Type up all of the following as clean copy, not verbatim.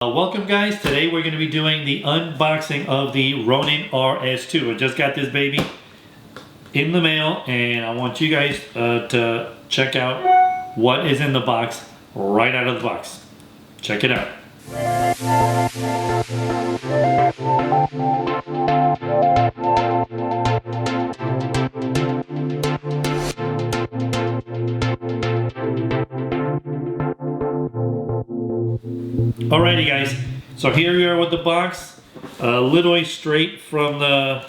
Welcome guys, today we're going to be doing the unboxing of the Ronin RS2. I just got this baby in the mail and I want you guys to check out what is in the box right out of the box. Check it out. Alrighty guys, so here we are with the box, literally straight from the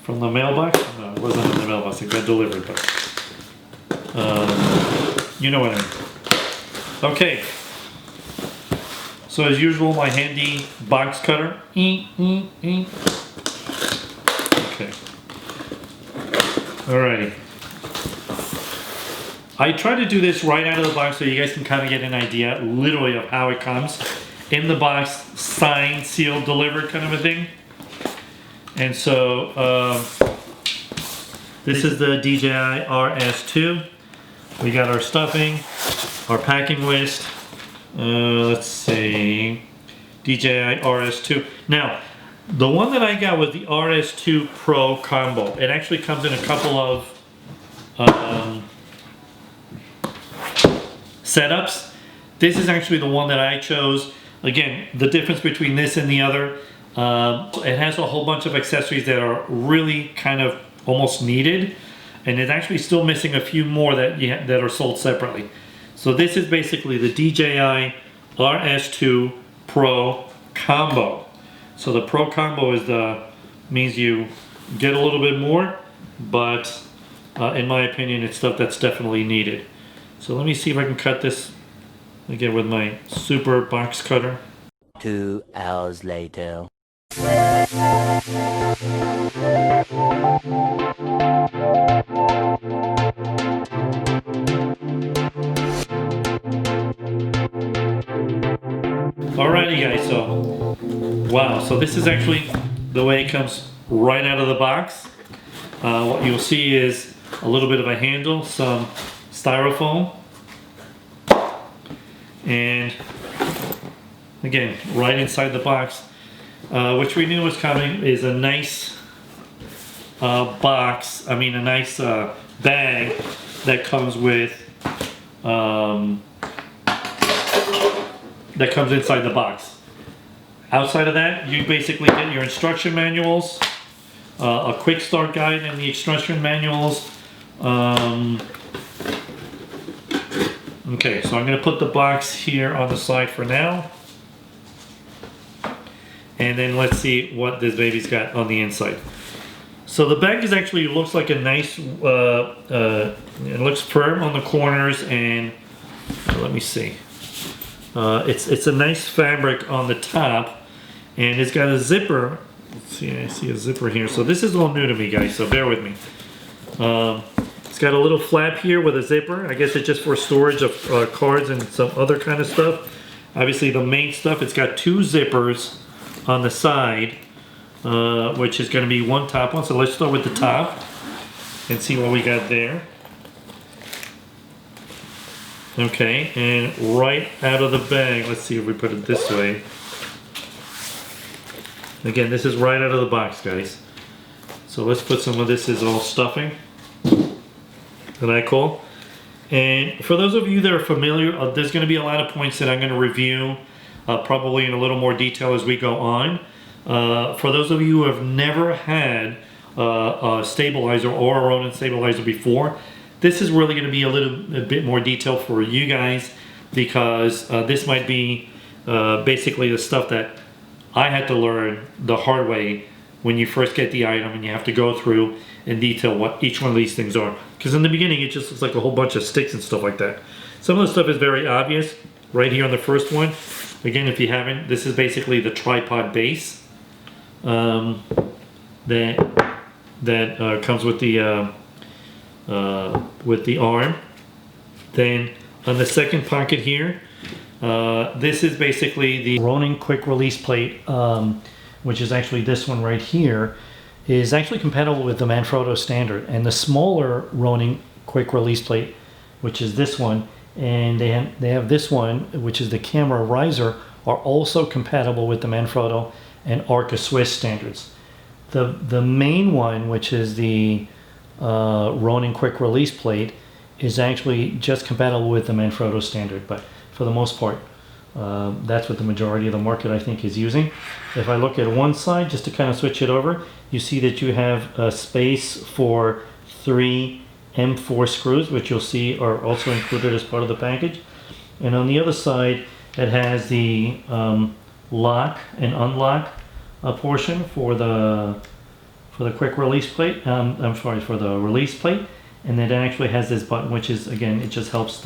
mailbox. No, it wasn't in the mailbox, it got delivered, but you know what I mean. Okay, so as usual, my handy box cutter. Okay, alrighty. I try to do this right out of the box so you guys can kind of get an idea literally of how it comes in the box, signed, sealed, delivered kind of a thing. And so this is the DJI RS2. We got our stuffing, our packing list. Let's see, DJI RS2. Now, the one that I got was the RS2 Pro combo. It actually comes in a couple of setups. This is actually the one that I chose. Again, the difference between this and the other, it has a whole bunch of accessories that are really kind of almost needed, and it's actually still missing a few more that are sold separately. So this is basically the DJI RS2 Pro combo. So the Pro combo is means you get a little bit more, but in my opinion, it's stuff that's definitely needed. So let me see if I can cut this again with my super box cutter. 2 hours later. Alrighty guys, so wow, so this is actually the way it comes right out of the box. What you'll see is a little bit of a handle, some styrofoam, and again right inside the box, which we knew was coming, is a nice box, a nice bag that comes with that comes inside the box. Outside of that, you basically get your instruction manuals, a quick start guide and the instruction manuals. Okay, so I'm going to put the box here on the side for now. And then let's see what this baby's got on the inside. So the bag is actually, looks like a nice, it looks firm on the corners, and let me see. It's a nice fabric on the top, and it's got a zipper. Let's see, I see a zipper here. So this is all new to me, guys, so bear with me. It's got a little flap here with a zipper. I guess it's just for storage of cards and some other kind of stuff. Obviously the main stuff, it's got 2 zippers on the side, which is going to be one top one. So let's start with the top and see what we got there. Okay, and right out of the bag, let's see if we put it this way. Again, this is right out of the box, guys. So let's put some of this is all stuffing that I call. And for those of you that are familiar, there's going to be a lot of points that I'm going to review probably in a little more detail as we go on. For those of you who have never had a stabilizer or a Ronin stabilizer before, this is really going to be a bit more detail for you guys, because this might be basically the stuff that I had to learn the hard way when you first get the item, and you have to go through in detail what each one of these things are. Because in the beginning it just looks like a whole bunch of sticks and stuff like that. Some of the stuff is very obvious right here on the first one. Again, if you haven't, this is basically the tripod base that comes with the arm. Then on the second pocket here, this is basically the Ronin quick release plate, which is actually this one right here, is actually compatible with the Manfrotto standard. And the smaller Ronin quick release plate, which is this one, and they have this one, which is the camera riser, are also compatible with the Manfrotto and Arca Swiss standards. The main one, which is the Ronin quick release plate, is actually just compatible with the Manfrotto standard, but for the most part, that's what the majority of the market, I think, is using. If I look at one side, just to kind of switch it over, you see that you have a space for 3 M4 screws, which you'll see are also included as part of the package. And on the other side, it has the lock and unlock portion for the quick release plate. I'm sorry, for the release plate. And then it actually has this button, which is, again, it just helps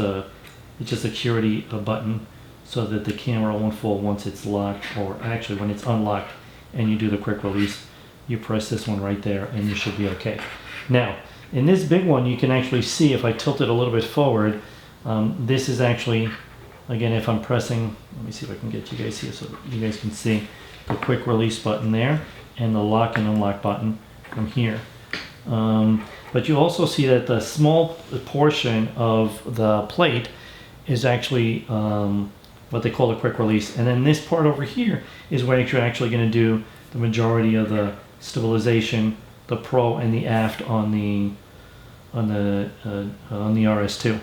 it's a security button, so that the camera won't fall once it's locked, or actually when it's unlocked and you do the quick release, you press this one right there and you should be okay. Now, in this big one, you can actually see, if I tilt it a little bit forward, this is actually, again, if I'm pressing, let me see if I can get you guys here so that you guys can see the quick release button there and the lock and unlock button from here. But you also see that the small portion of the plate is actually what they call a quick release, and then this part over here is where you're actually going to do the majority of the stabilization, the pro and the aft on the RS2.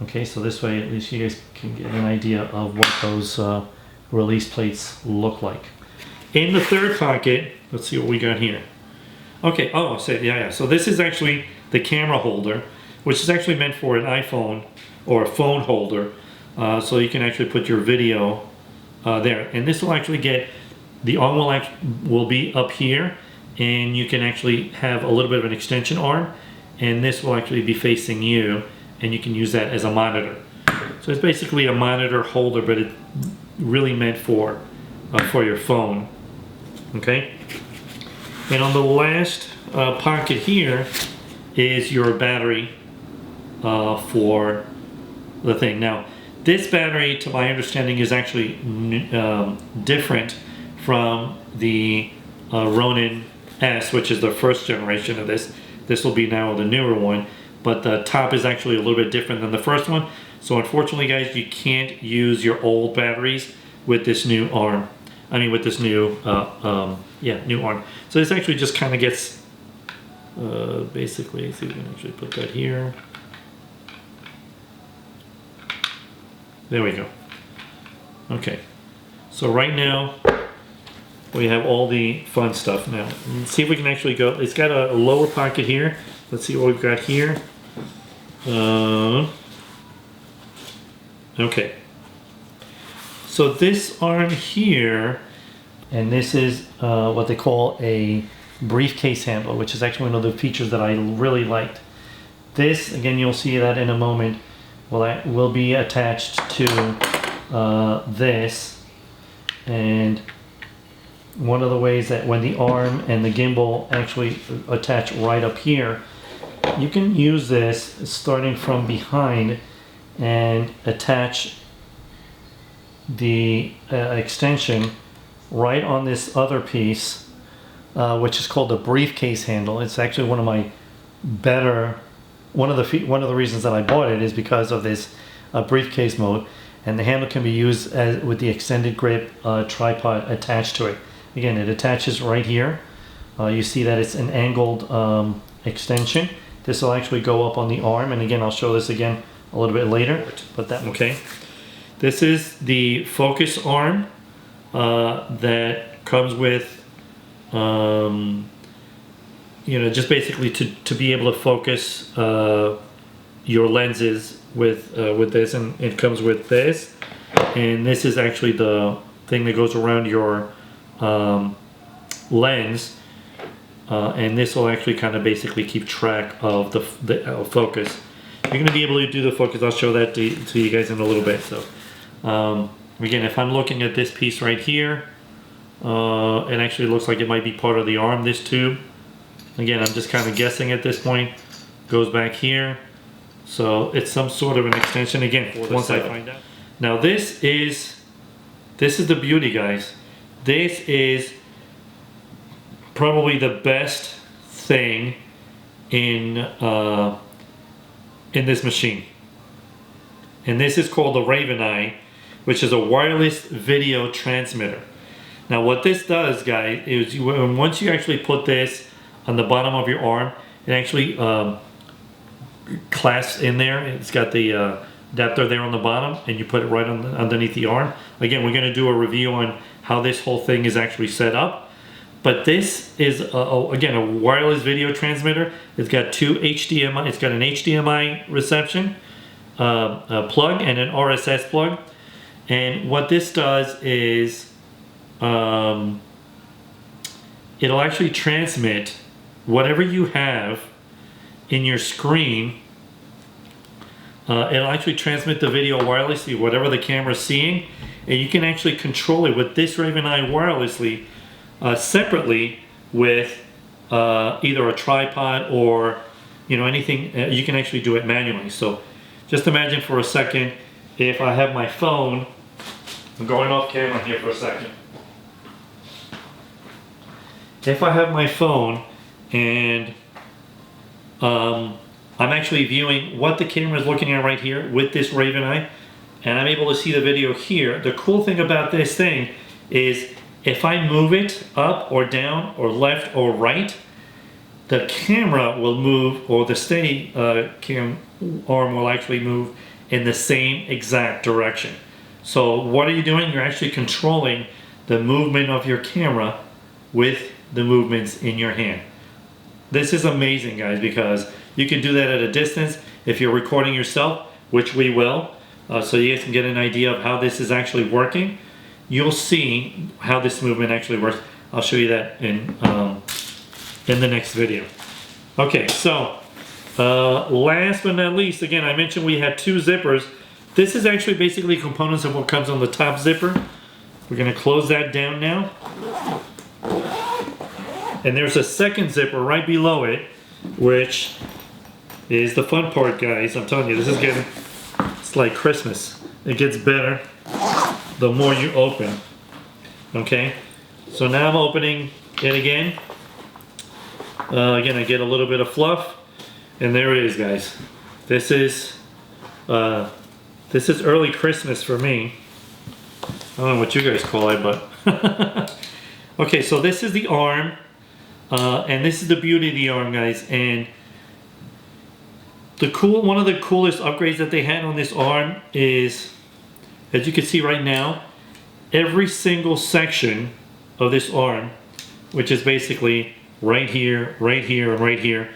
Okay, so this way at least you guys can get an idea of what those release plates look like. In the third pocket, let's see what we got here. Okay, oh, so this is actually the camera holder, which is actually meant for an iPhone or a phone holder, so you can actually put your video there. And this will actually get, the arm will be up here, and you can actually have a little bit of an extension arm, and this will actually be facing you, and you can use that as a monitor. So it's basically a monitor holder, but it's really meant for your phone. Okay. And on the last pocket here is your battery for the thing. Now, this battery, to my understanding, is actually different from the Ronin S, which is the first generation of this. This will be now the newer one, but the top is actually a little bit different than the first one. So unfortunately, guys, you can't use your old batteries with this new arm. I mean, with this new, new arm. So this actually just kind of gets, basically, see if we can actually put that here. There we go. Okay. So right now, we have all the fun stuff now. Let's see if we can actually go. It's got a lower pocket here. Let's see what we've got here. Okay. So this arm here, and this is what they call a briefcase handle, which is actually one of the features that I really liked. This, again, you'll see that in a moment, will be attached to this. And one of the ways that when the arm and the gimbal actually attach right up here, you can use this starting from behind and attach the extension right on this other piece, which is called the briefcase handle. It's actually one of my better, one of the reasons that I bought it is because of this briefcase mode, and the handle can be used with the extended grip tripod attached to it. Again, it attaches right here. You see that it's an angled extension. This will actually go up on the arm, and again, I'll show this again a little bit later. But that okay. This is the focus arm that comes with, just basically to be able to focus your lenses with this, and it comes with this, and this is actually the thing that goes around your lens, and this will actually kind of basically keep track of the focus. You're going to be able to do the focus. I'll show that to you guys in a little bit. So again, if I'm looking at this piece right here, it actually looks like it might be part of the arm, this tube. Again, I'm just kind of guessing at this point. Goes back here. So it's some sort of an extension, again, once I find out. Now this is the beauty, guys. This is probably the best thing in this machine. and this is called the RavenEye, which is a wireless video transmitter. Now what this does, guys, is once you actually put this on the bottom of your arm, it actually clasps in there. It's got the adapter there on the bottom, and you put it right on underneath the arm. Again, we're going to do a review on how this whole thing is actually set up. But this is again a wireless video transmitter. It's got two HDMI. It's got an HDMI reception plug and an RSS plug. And what this does is it'll actually transmit whatever you have in your screen. It'll actually transmit the video wirelessly, whatever the camera's seeing, and you can actually control it with this RavenEye wirelessly, separately with either a tripod or anything. You can actually do it manually. So just imagine for a second if I have my phone. I'm going off camera here for a second. If I have my phone and I'm actually viewing what the camera is looking at right here with this RavenEye, and I'm able to see the video here. The cool thing about this thing is if I move it up or down or left or right, the camera will move, or the steady cam arm will actually move in the same exact direction. So what are you doing? You're actually controlling the movement of your camera with the movements in your hand. This is amazing, guys, because you can do that at a distance if you're recording yourself, which we will, so you guys can get an idea of how this is actually working. You'll see how this movement actually works. I'll show you that in the next video. Okay, so last but not least, again, I mentioned we had two zippers. This is actually basically components of what comes on the top zipper. We're going to close that down now. And there's a second zipper right below it, which is the fun part, guys. I'm telling you, this is getting, it's like Christmas. It gets better the more you open. Okay, so now I'm opening it again. Again, I get a little bit of fluff, and there it is, guys. This is early Christmas for me. I don't know what you guys call it, but okay. So this is the arm, and this is the beauty of the arm, guys. And one of the coolest upgrades that they had on this arm is, as you can see right now, every single section of this arm, which is basically right here, right here, and right here,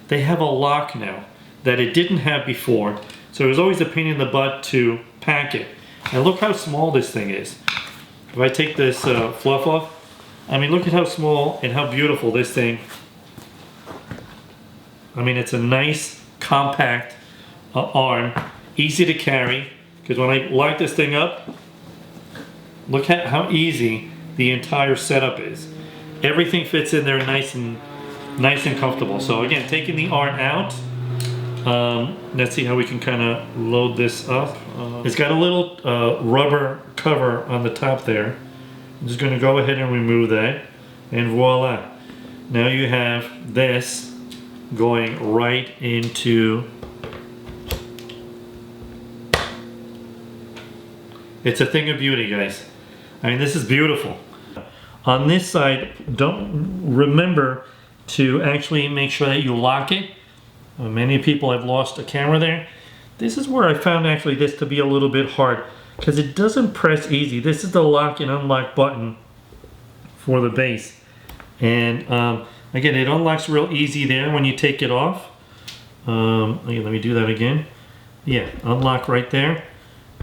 they have a lock now that it didn't have before. So it was always a pain in the butt to pack it. And look how small this thing is. If I take this fluff off, I mean, look at how small and how beautiful this thing. I mean, it's a nice, compact arm, easy to carry. Because when I lock this thing up, look at how easy the entire setup is. Everything fits in there nice and comfortable. So again, taking the arm out, let's see how we can kind of load this up. It's got a little rubber cover on the top there. I'm just going to go ahead and remove that, and voila. Now you have this going right into, it's a thing of beauty, guys. I mean, this is beautiful. On this side, don't remember to actually make sure that you lock it. Many people have lost a camera there. This is where I found actually this to be a little bit hard, because it doesn't press easy. This is the lock and unlock button for the base. And again, it unlocks real easy there when you take it off. Let me do that again. Yeah, unlock right there.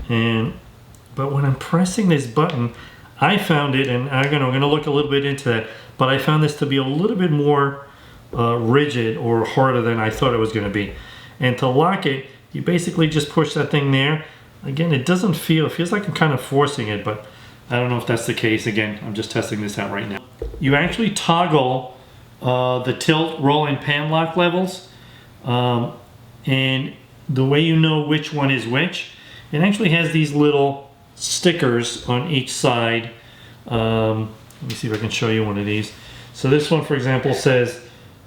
But when I'm pressing this button, I found it, and I'm gonna look a little bit into that, but I found this to be a little bit more rigid or harder than I thought it was gonna be. And to lock it, you basically just push that thing there. Again, it doesn't feel, it feels like I'm kind of forcing it, but I don't know if that's the case. Again, I'm just testing this out right now. You actually toggle the tilt, roll, and pan lock levels, and the way you know which one is which, it actually has these little stickers on each side. Let me see if I can show you one of these. So this one, for example, says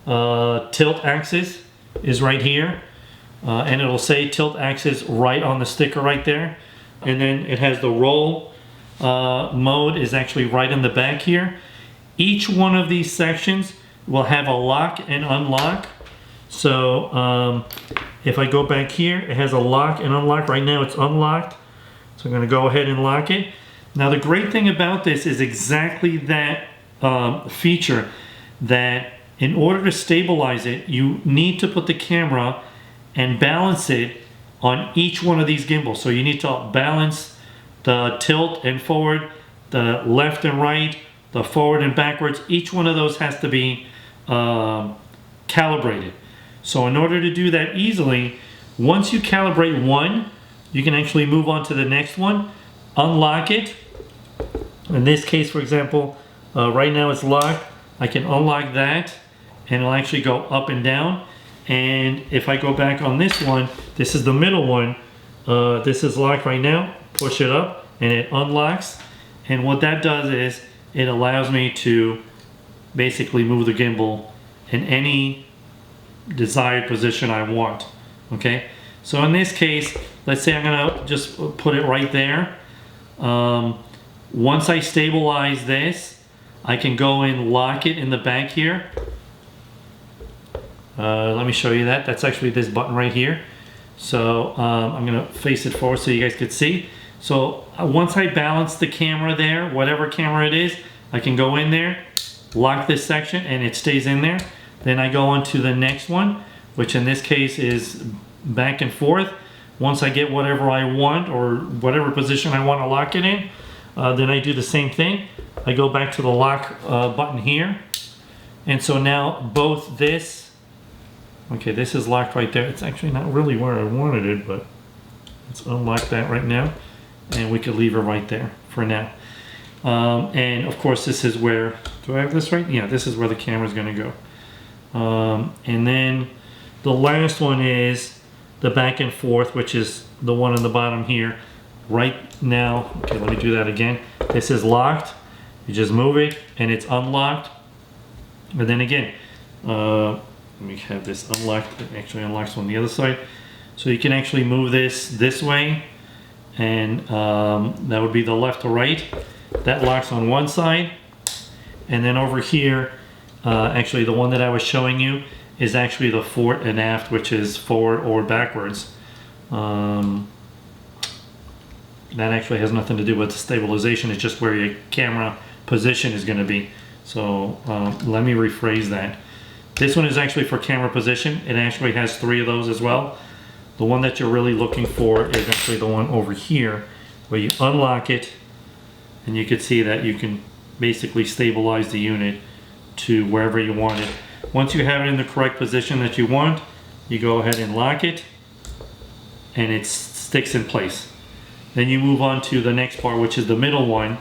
tilt axis is right here. and it'll say tilt axis right on the sticker right there. And then it has the roll mode is actually right in the back here. Each one of these sections will have a lock and unlock. So if I go back here, it has a lock and unlock. Right now it's unlocked. So I'm going to go ahead and lock it. Now the great thing about this is exactly that feature, that in order to stabilize it, you need to put the camera and balance it on each one of these gimbals. So you need to balance the tilt and forward, the left and right, the forward and backwards. Each one of those has to be calibrated. So in order to do that easily, once you calibrate one, you can actually move on to the next one, unlock it. In this case, for example, right now it's locked. I can unlock that and it'll actually go up and down. And if I go back on this one, this is the middle one. This is locked right now. Push it up and it unlocks. And what that does is it allows me to basically move the gimbal in any desired position I want. Okay, so in this case, let's say I'm gonna just put it right there. Once I stabilize this, I can go and lock it in the back here. Let me show you that. That's actually this button right here. So I'm gonna face it forward so you guys could see. So once I balance the camera there, whatever camera it is, I can go in there, lock this section, and it stays in there. Then I go on to the next one, which in this case is back and forth. Once I get whatever I want or whatever position I want to lock it in, then I do the same thing. I go back to the lock button here. And so now both this, okay, this is locked right there. It's actually not really where I wanted it, but let's unlock that right now. And we could leave it right there for now. And of course, this is where, do I have this right? Yeah, this is where the camera is going to go. And then the last one is the back and forth, which is the one on the bottom here. Right now, okay, let me do that again. This is locked. You just move it and it's unlocked. And then again, let me have this unlocked. It actually unlocks on the other side. So you can actually move this way, and that would be the left to right. That locks on one side. And then over here, actually the one that I was showing you is actually the fore and aft, which is forward or backwards. That actually has nothing to do with the stabilization. It's just where your camera position is going to be. So let me rephrase that. This one is actually for camera position. It actually has 3 of those as well. The one that you're really looking for is actually the one over here, where you unlock it, and you can see that you can basically stabilize the unit to wherever you want it. Once you have it in the correct position that you want, you go ahead and lock it, and it sticks in place. Then you move on to the next part, which is the middle one.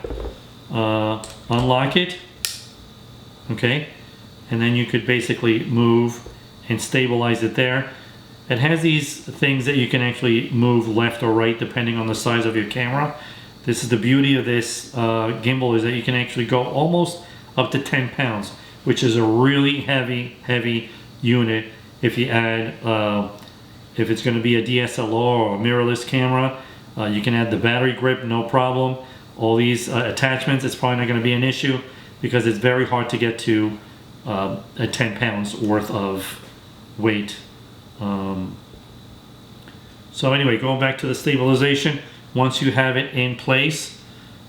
Unlock it, okay, and then you could basically move and stabilize it there. It has these things that you can actually move left or right depending on the size of your camera. This is the beauty of this gimbal, is that you can actually go almost up to 10 pounds, which is a really heavy unit. If you add, if it's going to be a DSLR or a mirrorless camera, you can add the battery grip, no problem. All these attachments, it's probably not going to be an issue because it's very hard to get to 10 pounds worth of weight. So anyway, going back to the stabilization, once you have it in place,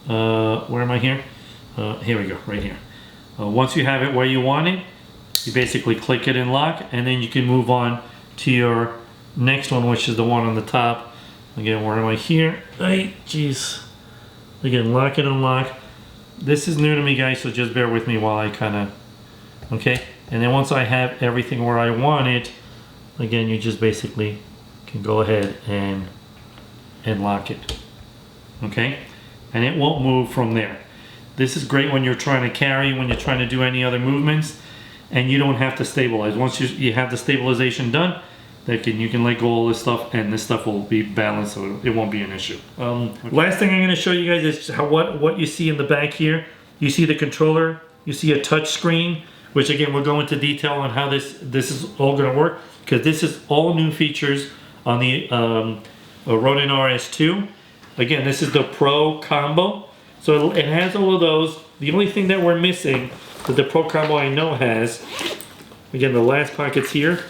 where am I here? Here we go, right here. Once you have it where you want it, you basically click it and lock, and then you can move on to your next one, which is the one on the top. Again, where am I here? Hey, jeez. Again, lock it, unlock. This is new to me, guys, so just bear with me while I kind of, okay? And then once I have everything where I want it, again, you just basically can go ahead and lock it, okay? And it won't move from there. This is great when you're trying to carry, when you're trying to do any other movements, and you don't have to stabilize. Once you have the stabilization done, you can let go of all this stuff, and this stuff will be balanced, so it won't be an issue. Okay. Last thing I'm going to show you guys is what you see in the back here. You see the controller, you see a touch screen, which again, we'll go into detail on how this is all going to work, because this is all new features on the Ronin RS2. Again, this is the Pro Combo. So it has all of those. The only thing that we're missing that the Pro Combo I know has, again, the last pocket's here.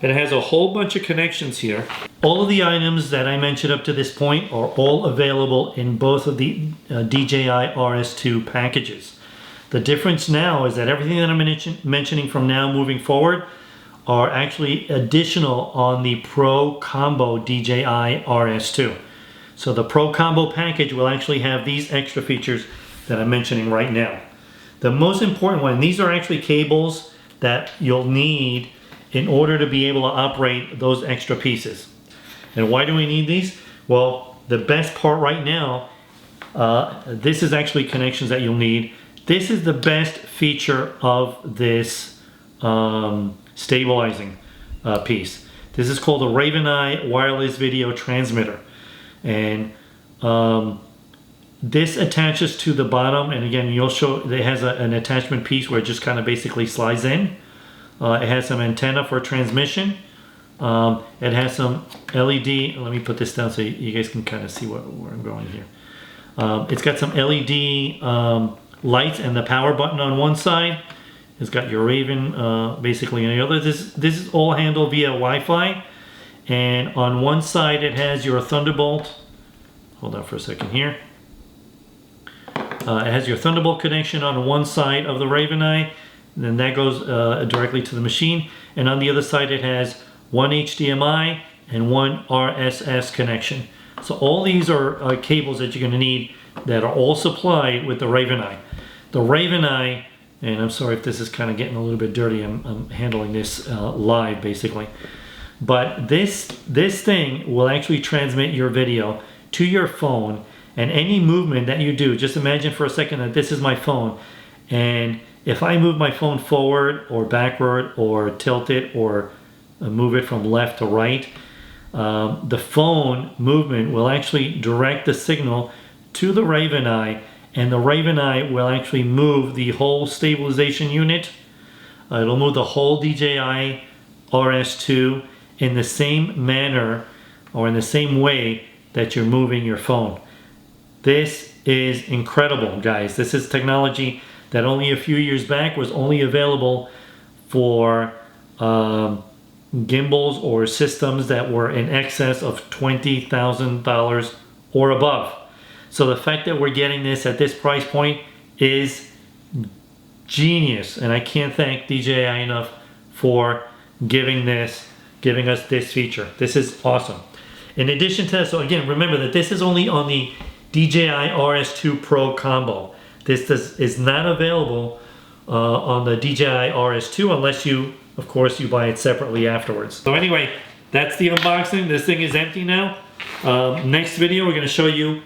It has a whole bunch of connections here. All of the items that I mentioned up to this point are all available in both of the DJI RS2 packages. The difference now is that everything that I'm mentioning from now moving forward are actually additional on the Pro Combo DJI RS2. So the Pro Combo package will actually have these extra features that I'm mentioning right now. The most important one, these are actually cables that you'll need in order to be able to operate those extra pieces. And why do we need these? Well, the best part right now, this is actually connections that you'll need. This is the best feature of this stabilizing piece. This is called the RavenEye wireless video transmitter. And this attaches to the bottom, and again, you'll show it has an attachment piece where it just kind of basically slides in. It has some antenna for transmission. It has some LED. Let me put this down so you guys can kind of see where I'm going here. It's got some LED lights and the power button on one side. It's got your Raven basically on the other. This is all handled via Wi-Fi. And on one side it has your Thunderbolt. Hold on for a second here. It has your Thunderbolt connection on one side of the RavenEye. And then that goes directly to the machine. And on the other side it has one HDMI and one RSS connection. So all these are cables that you're going to need that are all supplied with the RavenEye. The RavenEye, and I'm sorry if this is kind of getting a little bit dirty, I'm handling this live basically. But this thing will actually transmit your video to your phone, and any movement that you do, just imagine for a second that this is my phone, and if I move my phone forward or backward or tilt it or move it from left to right, the phone movement will actually direct the signal to the RavenEye, and the RavenEye will actually move the whole stabilization unit. It'll move the whole DJI RS2 in the same manner or in the same way that you're moving your phone. This is incredible, guys. This is technology that only a few years back was only available for gimbals or systems that were in excess of $20,000 or above. So the fact that we're getting this at this price point is genius, and I can't thank DJI enough for giving us this feature. This is awesome. In addition to that, so again, remember that this is only on the DJI RS2 Pro Combo. This is not available on the DJI RS2 unless you, of course, you buy it separately afterwards. So anyway, that's the unboxing. This thing is empty now. Next video, we're going to show you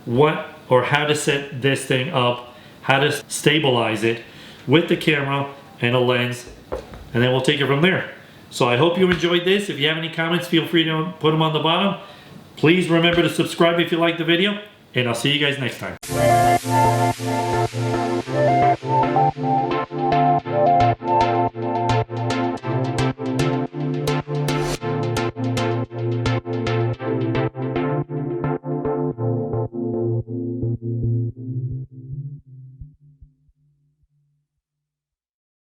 what or how to set this thing up, how to stabilize it with the camera and a lens, and then we'll take it from there. So I hope you enjoyed this. If you have any comments, feel free to put them on the bottom. Please remember to subscribe if you like the video, and I'll see you guys next time.